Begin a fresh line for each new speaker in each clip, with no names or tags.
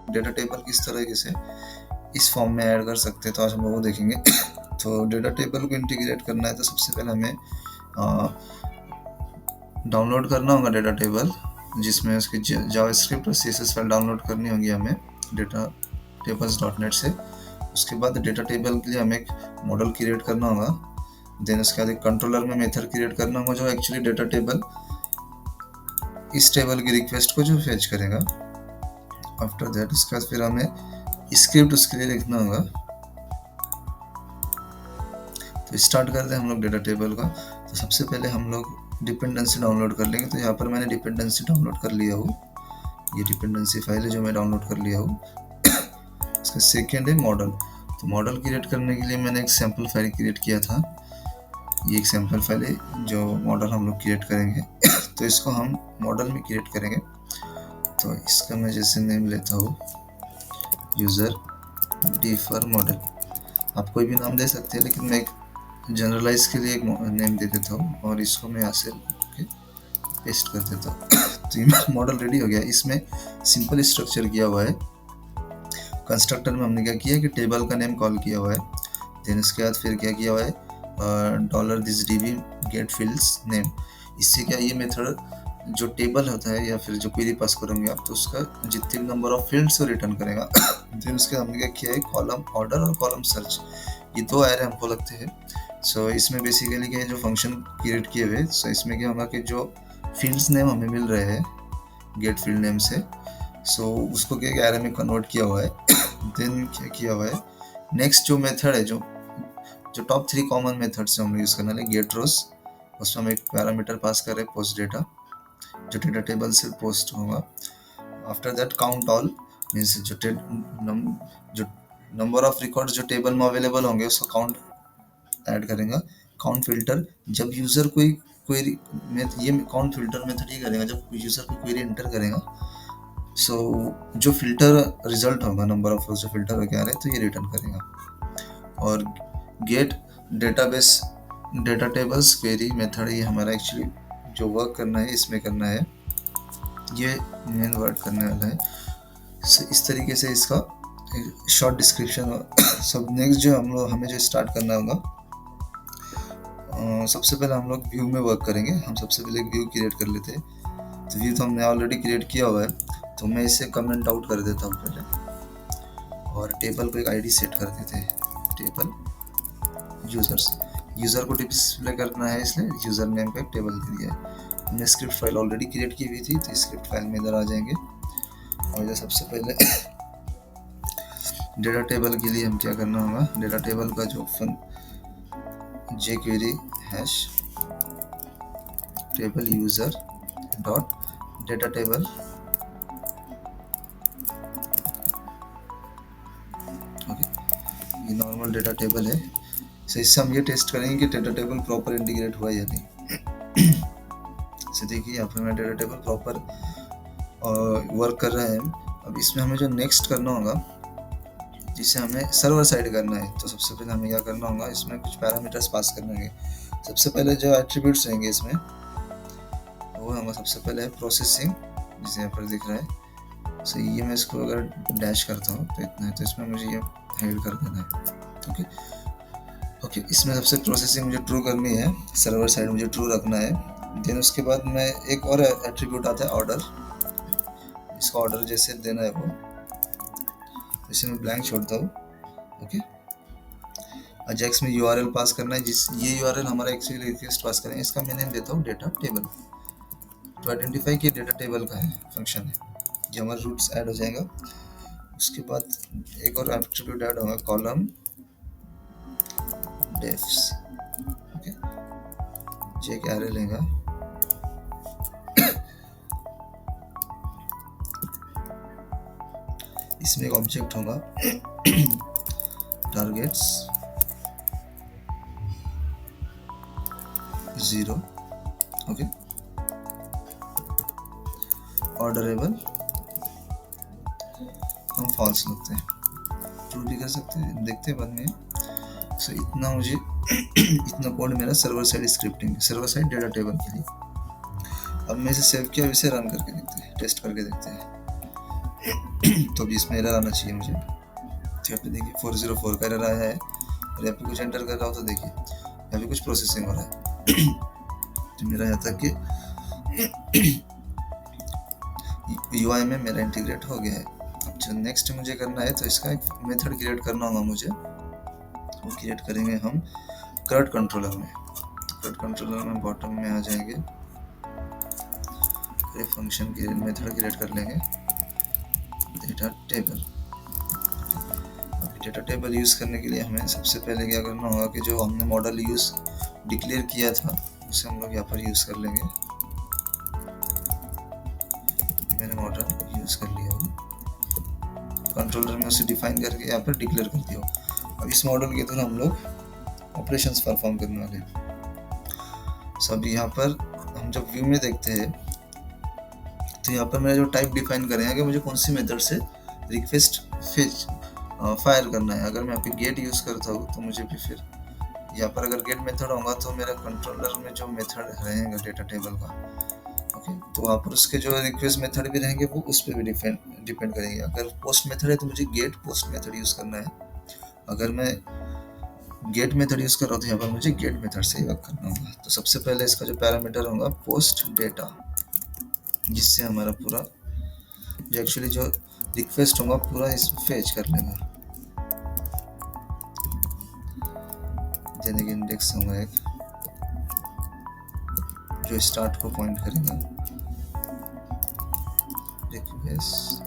Data table किस तरीके से इस फॉर्म में ऐड कर सकते हैं, तो आज हम लोग वो देखेंगे। तो डेटा टेबल को इंटीग्रेट करना है तो सबसे पहले हमें डाउनलोड करना होगा डेटा टेबल, जिसमें उसकी जावास्क्रिप्ट और सीएसएस फाइल डाउनलोड करनी होगी हमें डेटा tables.net से। उसके बाद डेटा टेबल के लिए हमें एक मॉडल क्रिएट करना होगा। देन उसके बाद एक कंट्रोलर में मेथड क्रिएट करना होगा जो एक्चुअली डेटा टेबल इस टेबल की रिक्वेस्ट को जो फेच करेगा। आफ्टर दैट उसके बाद फिर हमें स्क्रिप्ट उसके लिए लिखना होगा। तो स्टार्ट करते हैं हम लोग डेटा टेबल का। तो सबसे पहले हम लोग डिपेंडेंसी डाउनलोड कर लेंगे। तो यहाँ पर मैंने डिपेंडेंसी डाउनलोड कर लिया हूँ, ये डिपेंडेंसी फाइल है जो मैं डाउनलोड कर लिया हूँ। इसका सेकेंड है मॉडल। तो मॉडल क्रिएट करने के लिए मैंने एक सैम्पल फाइल क्रिएट किया था, ये एक सैम्पल फाइल है जो मॉडल हम लोग क्रिएट करेंगे। तो इसको हम मॉडल में क्रिएट करेंगे। तो इसका मैं जैसे नेम लेता हूँ यूज़र डिफर मॉडल। आप कोई भी नाम दे सकते हैं, लेकिन मैं एक जनरलाइज के लिए एक नेम दे देता हूँ और इसको मैं यहाँ से पेस्ट कर देता हूँ। तो ये मॉडल रेडी हो गया। इसमें सिंपल स्ट्रक्चर किया हुआ है। कंस्ट्रक्टर में हमने क्या किया कि टेबल का नेम कॉल किया हुआ है। देन इसके बाद फिर क्या किया हुआ है $thisDB गेट फील्ड्स नेम। इससे क्या ये मेथड जो टेबल होता है या फिर जो क्वेरी पास करेंगे आप, तो उसका जितने भी नंबर ऑफ फील्ड्स वो रिटर्न करेगा। देन उसके हमने क्या किया है कॉलम ऑर्डर और कॉलम सर्च, ये दो एरे हमको लगते हैं। सो इसमें बेसिकली क्या है जो फंक्शन क्रिएट किए हुए, सो इसमें क्या होगा कि जो फील्ड्स नेम हमें मिल रहे हैं गेट फील्ड नेम से, सो उसको क्या एरे में कन्वर्ट किया हुआ है। देन क्या किया हुआ है नेक्स्ट जो मेथड है जो टॉप 3 कॉमन मेथड से हम यूज़ करने वाले गेट रोज, उसमें हम एक पैरामीटर पास कर रहे हैं पोस्ट डेटा जो डेटा टेबल से पोस्ट होगा। After that count all means जो नंबर ऑफ रिकॉर्ड जो टेबल में अवेलेबल होंगे उसका काउंट ऐड करेगा। काउंट फिल्टर जब यूज़र कोई क्वेरी में, ये काउंट फिल्टर मेथड ही करेगा जब यूज़र कोई क्वेरी एंटर करेगा। सो जो फिल्टर रिजल्ट होगा नंबर ऑफ जो फिल्टर होकर आ रहे हैं तो ये रिटर्न करेगा। और get database data tables query method, ये हमारा एक्चुअली जो वर्क करना है इसमें करना है, ये मेन वर्ड करने वाला है। इस तरीके से इसका शॉर्ट डिस्क्रिप्शन। सब नेक्स्ट जो हमें जो स्टार्ट करना होगा, सबसे पहले हम लोग व्यू में वर्क करेंगे। हम सबसे पहले एक व्यू क्रिएट कर लेते हैं। तो व्यू तो हमने ऑलरेडी क्रिएट किया हुआ है, तो मैं इसे कमेंट आउट कर देता हूँ पहले, और टेबल को एक आईडी सेट कर देते हैं, टेबल यूजर्स। यूज़र को डिस्प्ले करना है इसलिए यूज़र नेम का एक टेबल दे दिया है। हमने स्क्रिप्ट फाइल ऑलरेडी क्रिएट की हुई थी, तो स्क्रिप्ट फाइल में इधर आ जाएंगे। और इधर सबसे पहले डेटा टेबल के लिए हम क्या करना होगा, डेटा टेबल का जो jQuery hash table user dot data table, okay, ये नॉर्मल डेटा टेबल है। सो इससे हम ये टेस्ट करेंगे कि डेटा टेबल प्रॉपर इंटीग्रेट हुआ या नहीं। तो देखिए यहाँ पर मेरा डेटा टेबल प्रॉपर वर्क कर रहा है। अब इसमें हमें जो नेक्स्ट करना होगा, जिसे हमें सर्वर साइड करना है, तो सबसे पहले हमें क्या करना होगा, इसमें कुछ पैरामीटर्स पास करने होंगे। सबसे पहले जो एट्रीब्यूट्स रहेंगे इसमें, वो हमें सबसे पहले है प्रोसेसिंग, जिसे यहाँ पर दिख रहा है। सो ये मैं इसको अगर डैश करता हूँ तो इतना है, तो इसमें मुझे ये हाइड कर देना है। ओके, इसमें सबसे प्रोसेसिंग मुझे ट्रू करनी है, सर्वर साइड मुझे ट्रू रखना है। देन उसके बाद मैं एक और एट्रीब्यूट आता है ऑर्डर, इसका ऑर्डर जैसे देना है वो, इसे मैं ब्लैंक छोड़ता हूँ। ओके, अजैक्स में यूआरएल पास करना है, ये यूआरएल हमारा एक्चुअली रिक्वेस्ट पास करेंगे। इसका मैं नेम देता हूँ डेटा टेबल, तो आइडेंटिफाई किया डेटा टेबल का है फंक्शन है, जो हमारा रूट्स ऐड हो जाएगा। उसके बाद एक और एट्रीब्यूट ऐड होगा कॉलम डेफ्स, ओके, जो एक एरे लेगा। इसमें एक ऑब्जेक्ट होगा टारगेट्स 0, ओके, ऑर्डरेबल हम फॉल्स लगते हैं, ट्रू भी कर सकते हैं, देखते हैं बाद में। सो इतना मुझे इतना कोड मेरा server side scripting, server side data table के लिए। अब मैं इसे सेव किया, इसे रन करके देखते हैं, टेस्ट करके देखते हैं। तो अभी इसमें एरर आना चाहिए मुझे। तो यहाँ पे देखिए 404 का एरर आया है, और यहाँ पे कुछ एंटर कर रहा हूँ तो देखिए यहाँ पे कुछ प्रोसेसिंग हो रहा है। तो मेरा यहाँ तक कि UI में मेरा इंटीग्रेट हो गया है। अब जो नेक्स्ट मुझे करना है, तो इसका एक मेथड क्रिएट करना होगा मुझे। वो क्रिएट करेंगे हम CRUD कंट्रोलर में। CRUD कंट्रोलर में बॉटम में आ जाएंगे, एक फंक्शन के मेथड क्रिएट कर लेंगे data table. Data table use करने के लिए हमें सबसे पहले क्या करना होगा कि जो हमने मॉडल यूज डिक्लेयर किया था उसे हम लोग यहाँ पर यूज कर लेंगे। मैंने मॉडल यूज कर लिया हो, कंट्रोलर में उसे डिफाइन करके यहाँ पर डिक्लेयर कर दिया हो। अब इस मॉडल के थ्रू हम लोग ऑपरेशंस परफॉर्म करने वाले हैं। सब यहाँ पर हम जब व्यू में देखते हैं तो यहाँ पर मैंने जो टाइप डिफाइन करें कि मुझे कौन सी मेथड से रिक्वेस्ट फेच फायर करना है। अगर मैं यहाँ पे गेट यूज करता हूँ तो मुझे भी फिर यहाँ पर अगर गेट मेथड होगा तो मेरा कंट्रोलर में जो मेथड रहेगा डेटा टेबल का, ओके, तो वहाँ पर उसके जो रिक्वेस्ट मेथड भी रहेंगे वो उस पर भी डिपेंड करेंगे। अगर पोस्ट मेथड है तो मुझे गेट पोस्ट मेथड यूज करना है। अगर मैं गेट मेथड यूज कर रहा हूँ तो यहाँ पर मुझे गेट मेथड से ही वर्क करना होगा। तो सबसे पहले इसका जो पैरामीटर होगा पोस्ट डेटा, जिससे हमारा पूरा जो एक्चुअली जो रिक्वेस्ट होगा पूरा इस फेच कर लेगा। देने इंडेक्स होगा एक जो स्टार्ट को पॉइंट करेगा, रिक्वेस्ट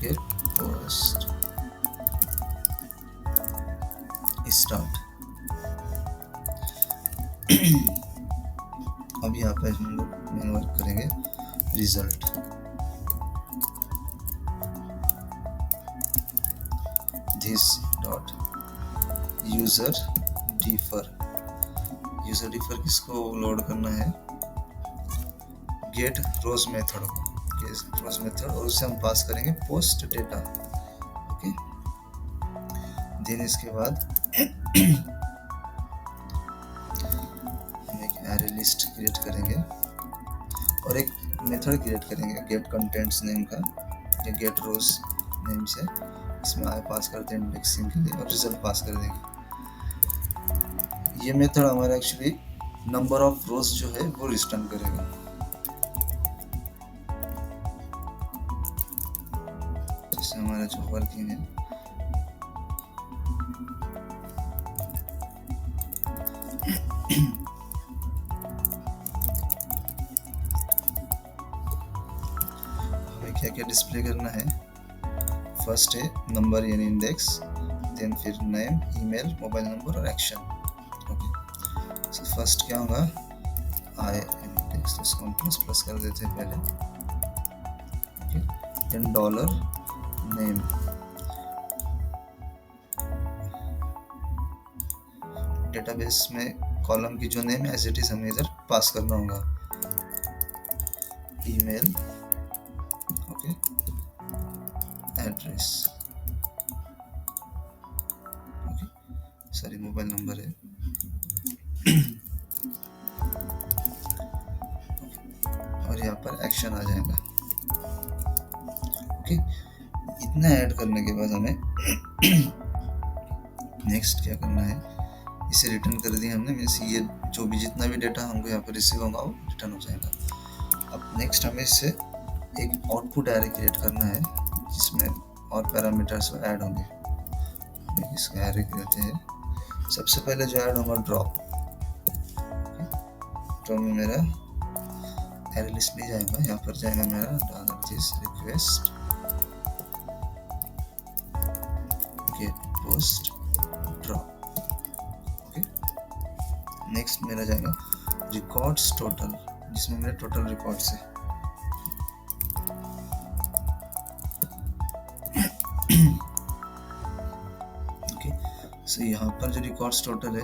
गेट पोस्ट स्टार्ट। अब यहाँ पे हम लोग वर्क करेंगे result. This dot user differ. User differ किसको लोड करना है? गेट रोज मेथड को, रोज मेथड, और उसे हम पास करेंगे पोस्ट डेटा, ओके। देन इसके बाद हम एक एरे लिस्ट क्रिएट करेंगे और एक मेथड क्रिएट करेंगे गेट कंटेंट्स नेम का, या गेट रोज नेम से। इसमें आई पास करते हैं इंडेक्सिंग के लिए और रिजल्ट पास कर देंगे। ये मेथड हमारा एक्चुअली नंबर ऑफ रोज जो है वो रिटर्न करेगा। जैसे हमारा जो वर्किंग है हमें क्या क्या डिस्प्ले करना है। फर्स्ट है नंबर यानी इंडेक्स, देन फिर नेम, ईमेल, मोबाइल नंबर और एक्शन, ओके। सो फर्स्ट क्या होगा, आई इंडेक्स, तो इसको हम प्लस प्लस कर देते हैं पहले, okay. Then dollar name, database में कॉलम की जो नेम है एज इट इज हमें इधर पास करना होगा। Email, okay, address, okay, sorry mobile number है, और यहाँ पर एक्शन आ जाएगा, ओके। इतना ऐड करने के बाद हमें नेक्स्ट क्या करना है, इसे रिटर्न कर दिया हमने, मीन्स ये जो भी जितना भी डेटा हमको यहाँ पर रिसीव होगा वो रिटर्न हो जाएगा। अब नेक्स्ट हमें इससे एक आउटपुट एरे क्रिएट करना है जिसमें और पैरामीटर्स ऐड होंगे। इसका एरे कहते हैं। सबसे पहले जो ऐड होगा ड्रॉप, ड्रॉप में मेरा एरे लिस्ट नहीं जाएगा, यहाँ पर जाएगा मेरा this request get post drop, okay. Next मेरा जाएगा रिकॉर्ड्स टोटल, जिसमें मेरे टोटल रिकॉर्ड्स है, सो यहाँ पर जो रिकॉर्ड्स टोटल है,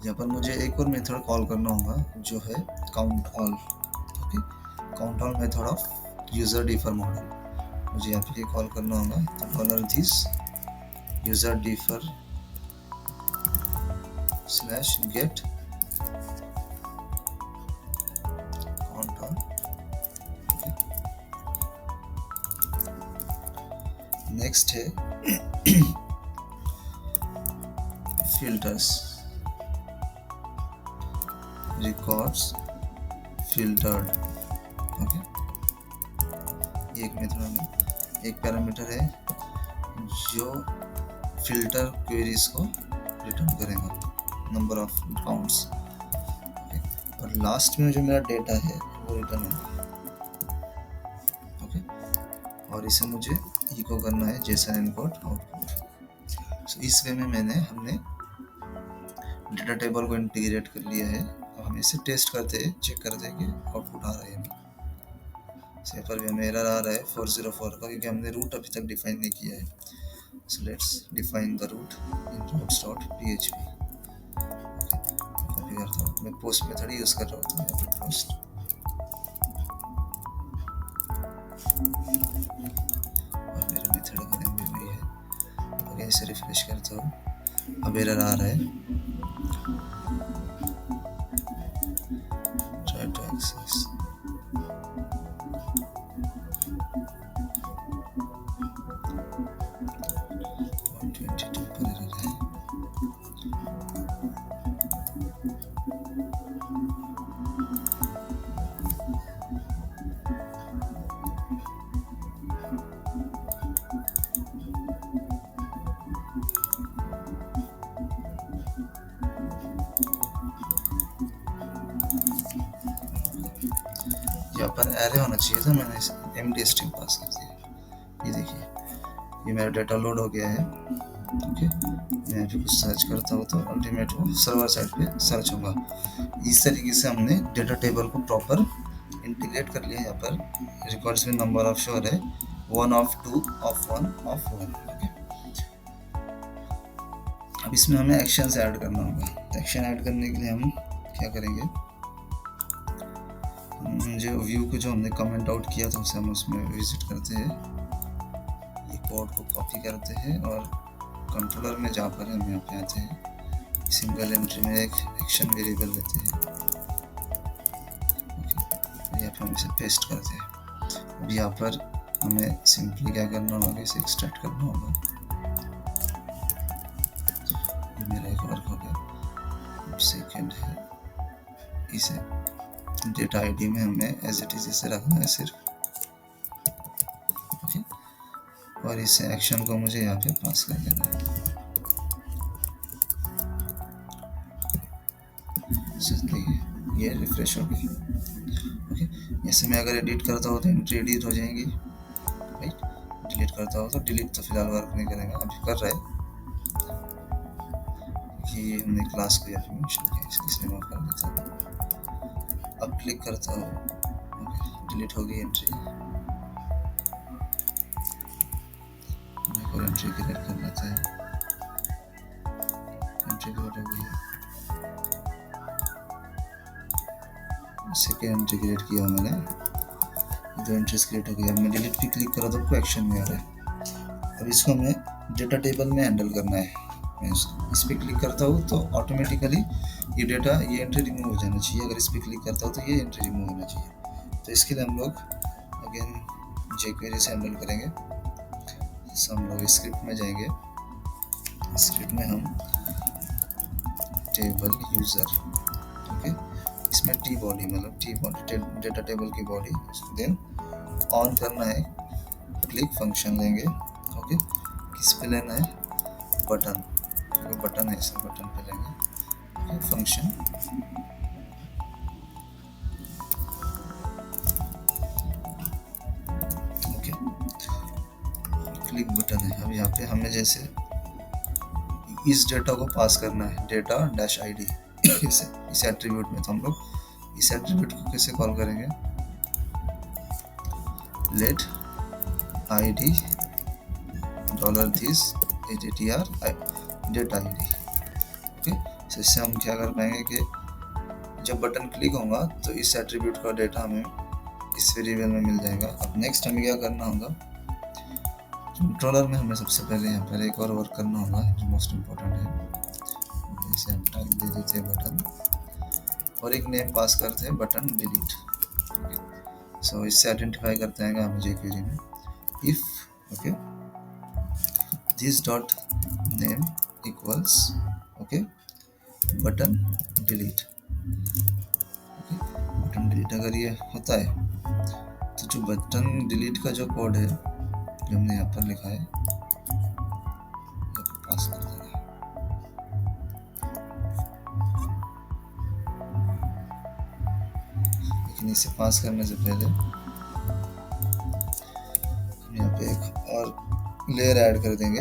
यहाँ पर मुझे एक और मेथड कॉल करना होगा जो है count all, okay. Count all method of user differ model मुझे यहाँ पे कॉल करना होगा। तो dollar this user differ slash gate count all, okay. Next है फिल्टर्स, रिकॉर्ड्स फिल्टर्ड। ओके, एक मेथड में एक पैरामीटर है जो फिल्टर क्वेरीज को रिटर्न करेगा, नंबर ऑफ काउंट्स। ओके, और लास्ट में जो मेरा डेटा है वो रिटर्न होगा। ओके, और इसे मुझे इको करना है जेसन इनपुट आउटपुट। सो इस वे में हमने डेटा टेबल को इंटीग्रेट कर लिया है। अब हम इसे टेस्ट करते हैं, चेक करते हैं कि आउटपुट आ रहा है या नहीं। यहाँ पर भी हमें एरर आ रहा है 404 का, क्योंकि हमने रूट अभी तक डिफाइन नहीं किया है। So let's define the route in routes.php। Copy करता हूँ, मैं पोस्ट मेथड यूज कर रहा हूँ, यहाँ पर पोस्ट, और मेरा मेथड का नेम भी वही है। और इसे रिफ्रेश करता हूँ, अब एरर आ रहा है, ट्राई टू एक्सेस। यहाँ पर एरे होना चाहिए था, मैंने एम्प्टी स्ट्रिंग पास कर दिया। ये देखिए, ये मेरा डाटा लोड हो गया है। ओके, मैं भी कुछ सर्च करता हूँ तो अल्टीमेट वो सर्वर साइड पे सर्च होगा। इस तरीके से हमने डेटा टेबल को प्रॉपर इंटीग्रेट कर लिया। यहाँ पर रिकॉर्ड्स में नंबर ऑफ शोर है 1 of 2 of 1 of 1। ओके, अब इसमें हमें एक्शंस ऐड करना होगा। एक्शन ऐड करने के लिए हम क्या करेंगे, जो व्यू को जो हमने कमेंट आउट किया था उसे हम उसमें विजिट करते हैं, ये कोड को कॉपी करते हैं और कंट्रोलर में जा कर हम यहाँ पे आते हैं, सिंगल एंट्री में एक एक्शन वेरिएबल लेते हैं। ओके, यहाँ पे हम इसे पेस्ट करते हैं। अब यहाँ पर हमें सिंपली क्या करना होगा, इसे एक्सट्रैक्ट करना होगा। ये मेरा एक वर्क हो गया। सेकेंड है, इसे डेटा आईडी में हमें एज इट इज इसे रखना है सिर्फ। ओके, और इस एक्शन को मुझे यहाँ पे पास कर देना है। ये रिफ्रेश हो गई। ओके, जैसे मैं अगर एडिट करता हूँ तो एंट्री एडिट हो जाएंगी, राइट। डिलीट करता हूँ तो डिलीट तो फिलहाल वर्क नहीं करेगा, अभी कर रहा है कि हमने क्लास को यहाँ पे मेंशन किया, इसे रिमूव कर देता हूँ। अब क्लिक करता हूँ, डिलीट हो गई एंट्री। मेरे एंट्री क्रिएट कर लेता है, एंट्री क्रिएट हो गई। सेकेंड एंट्री क्रिएट किया मैंने, 2 एंट्रीज क्रिएट हो गई। अब मैं डिलीट पे क्लिक करा तो कोई एक्शन नहीं आ रहा है। अब इसको हमें डेटा टेबल में हैंडल करना है। मैं इस पर क्लिक करता हूँ तो ऑटोमेटिकली ये डेटा, ये एंट्री रिमूव हो जाना चाहिए। अगर इस पर क्लिक करता हूँ तो ये एंट्री रिमूव होना चाहिए। तो इसके लिए हम लोग अगेन jQuery से हैंडल करेंगे। तो हम लोग स्क्रिप्ट में जाएंगे, स्क्रिप्ट में हम टेबल यूज़र, ओके, इसमें टी बॉडी मतलब टी बॉडी डेटा टेबल की बॉडी, देन ऑन करना है, क्लिक फंक्शन लेंगे। ओके, किस पे लेना है, बटन, बटन है सर, बटन पे लेंगे फंक्शन। ओके, क्लिक बटन है। अब यहाँ पे हमें जैसे इस डेटा को पास करना है, डेटा डैश आईडी इस एट्रीब्यूट में, तो हम लोग इस एट्रीब्यूट को कैसे कॉल करेंगे, let ID $this ATTR data ID. Okay, तो इससे हम क्या कर पाएंगे कि जब बटन क्लिक होगा तो इस एट्रीब्यूट का डेटा हमें इस वेरिएबल में मिल जाएगा। अब नेक्स्ट हमें क्या करना होगा, कंट्रोलर में हमें सबसे पहले यहाँ पर एक और वर्क करना होगा जो मोस्ट इम्पोर्टेंट है। इसे हम टाइप दे देते हैं बटन और एक नेम पास करते हैं बटन डिलीट। सो इससे आइडेंटिफाई करते हैं हमें jQuery में if, okay, this dot name equals okay button delete. Button delete अगर ये होता है तो जो बटन डिलीट का जो कोड है जो हमने यहाँ पर लिखा है पास कर देंगे। लेकिन इसे पास करने से पहले हम यहाँ पे एक और लेयर ऐड कर देंगे।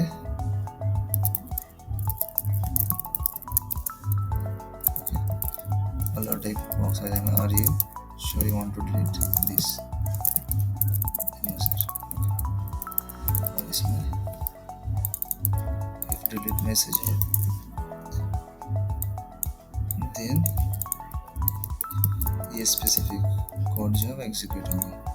अलर्ट एक बॉक्स आ जाएगा और ये show you want to delete this user. और इसमें इफ डिलीट मैसेज है देन ये स्पेसिफिक कोड जो है वो एग्जीक्यूट होगा।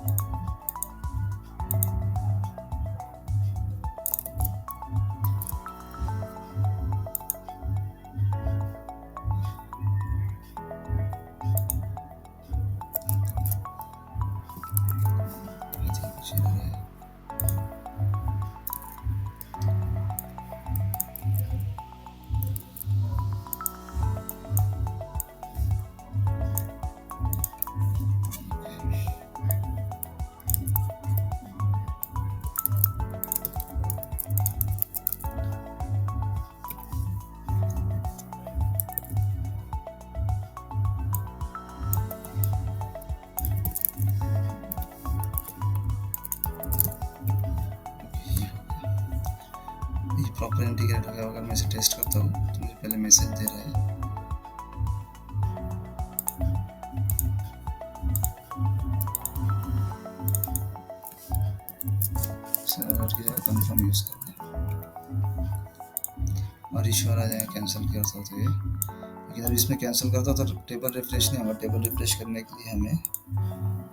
प्रॉपर इंटीग्रेट हो गया। अगर मैं इसे टेस्ट करता हूँ तो मुझे पहले मैसेज दे रहा है सर्वर की जगह कन्फर्म यूज करते हैं और इश्यूर आ जाएगा कैंसिल करता हो तो ये। लेकिन अगर इसमें कैंसिल करता तो टेबल रिफ्रेश नहीं होगा। टेबल रिफ्रेश करने के लिए हमें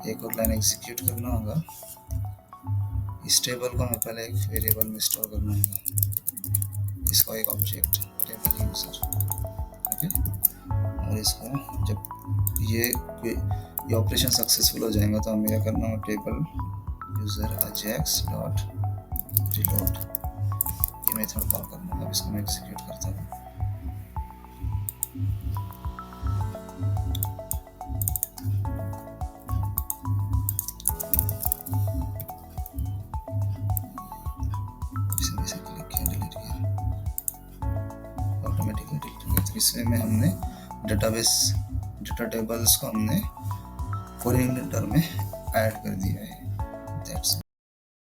एक और लाइन एग्जीक्यूट करना होगा। इस टेबल को हमें पहले एक वेरिएबल में स्टोर करना होगा। इसका एक ऑब्जेक्ट टेबल यूजर ओके। और इसका जब ये ऑपरेशन सक्सेसफुल हो जाएगा तो हमें क्या करना होगा table user Ajax dot reload ये मेथड कॉल करना होगा। इसको मैं एग्जीक्यूट करता हूँ। इसमें में हमने डेटा टेबल्स को हमने फॉरेन इंटर में ऐड कर दिया है।